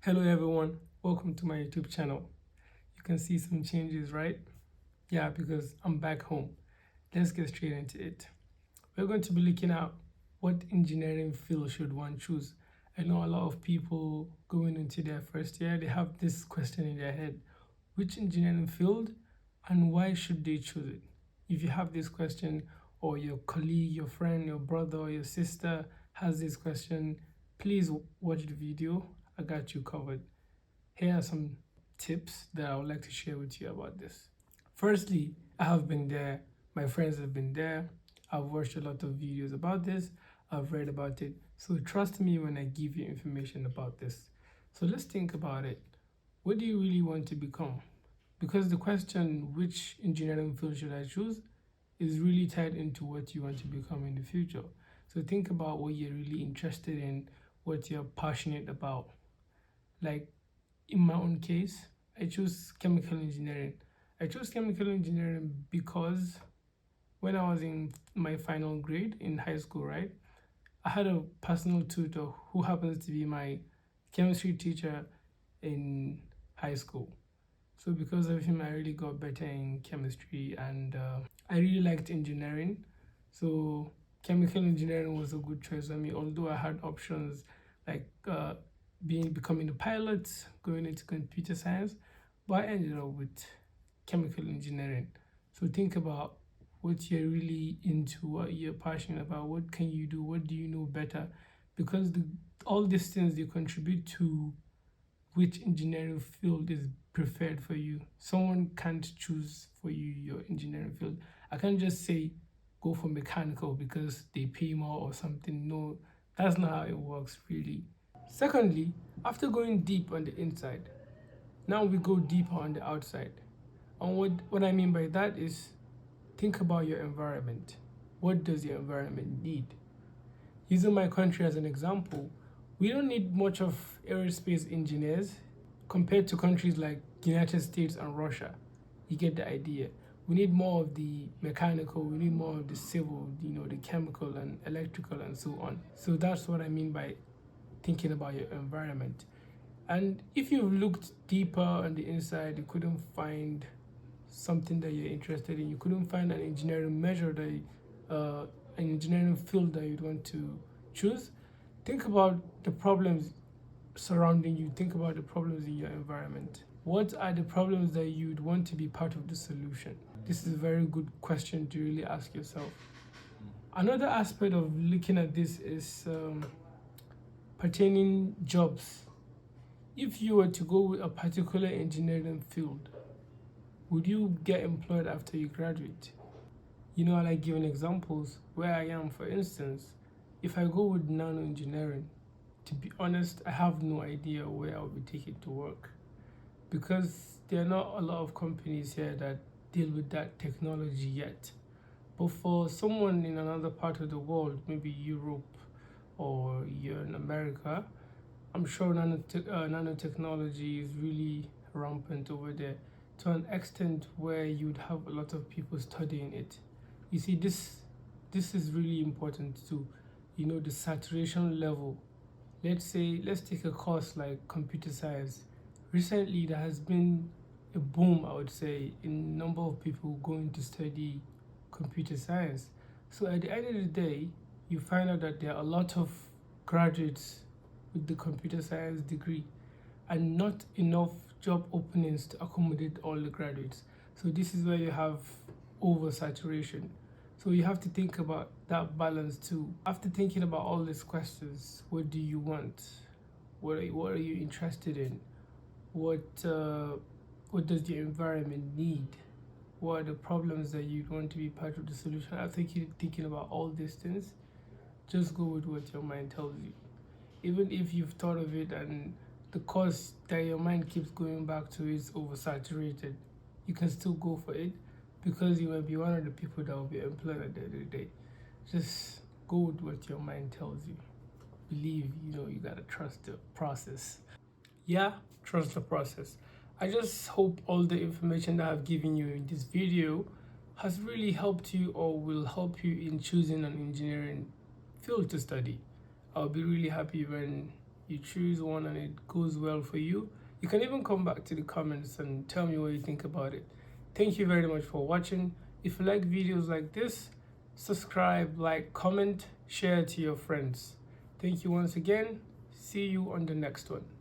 Hello everyone, welcome to my YouTube channel. You can see some changes, right? Yeah, because I'm back home. Let's get straight into it. We're going to be looking at what engineering field should one choose. I know a lot of people going into their first year, they have this question in their head. Which engineering field and why should they choose it? If you have this question, or your colleague, your friend, your brother, or your sister has this question, please watch the video. I got you covered. Here are some tips that I would like to share with you about this. Firstly, I have been there, my friends have been there, I've watched a lot of videos about this, I've read about it. So trust me when I give you information about this. So let's think about it. What do you really want to become? Because the question, which engineering field should I choose, is really tied into what you want to become in the future. So think about what you're really interested in, what you're passionate about. Like in my own case, I chose chemical engineering. I chose chemical engineering because when I was in my final grade in high school, right, I had a personal tutor who happens to be my chemistry teacher in high school. So because of him, I really got better in chemistry and I really liked engineering. So chemical engineering was a good choice for me, although I had options like becoming a pilot, going into computer science, but I ended up with chemical engineering. So think about what you're really into, what you're passionate about, what can you do, what do you know better, because all these things they contribute to which engineering field is preferred for you. Someone can't choose for you your engineering field. I can't just say go for mechanical because they pay more or something. No, that's not how it works really. Secondly, after going deep on the inside, now we go deeper on the outside. And what I mean by that is think about your environment. What does your environment need? Using my country as an example, we don't need much of aerospace engineers compared to countries like United States and Russia. You get the idea. We need more of the mechanical, we need more of the civil, the chemical and electrical and so on. So that's what I mean by thinking about your environment. And if you've looked deeper on the inside, you couldn't find something that you're interested in, you couldn't find an engineering measure an engineering field that you'd want to choose, think about the problems surrounding you, think about the problems in your environment. What are the problems that you'd want to be part of the solution? This is a very good question to really ask yourself. Another aspect of looking at this is pertaining jobs. If you were to go with a particular engineering field, would you get employed after you graduate? I like giving examples where I am. For instance, if I go with nano engineering, to be honest, I have no idea where I'll be taken to work because there are not a lot of companies here that deal with that technology yet. But for someone in another part of the world, maybe Europe or you're in America, I'm sure nanotechnology is really rampant over there to an extent where you'd have a lot of people studying it. You see, this is really important too. The saturation level. Let's take a course like computer science. Recently, there has been a boom, I would say, in number of people going to study computer science. So at the end of the day, you find out that there are a lot of graduates with the computer science degree and not enough job openings to accommodate all the graduates. So this is where you have oversaturation. So you have to think about that balance too. After thinking about all these questions, what do you want? What are you interested in? What does the environment need? What are the problems that you want to be part of the solution? After thinking about all these things, just go with what your mind tells you. Even if you've thought of it and the course that your mind keeps going back to is oversaturated, you can still go for it because you will be one of the people that will be employed at the end of the day. Just go with what your mind tells you. Believe, you gotta trust the process. Yeah, trust the process. I just hope all the information that I've given you in this video has really helped you or will help you in choosing an engineering field to study. I'll be really happy when you choose one and it goes well for you, you can even come back to the comments and tell me what you think about it. Thank you very much for watching. If you like videos like this, subscribe, like, comment, share to your friends. Thank you once again. See you on the next one.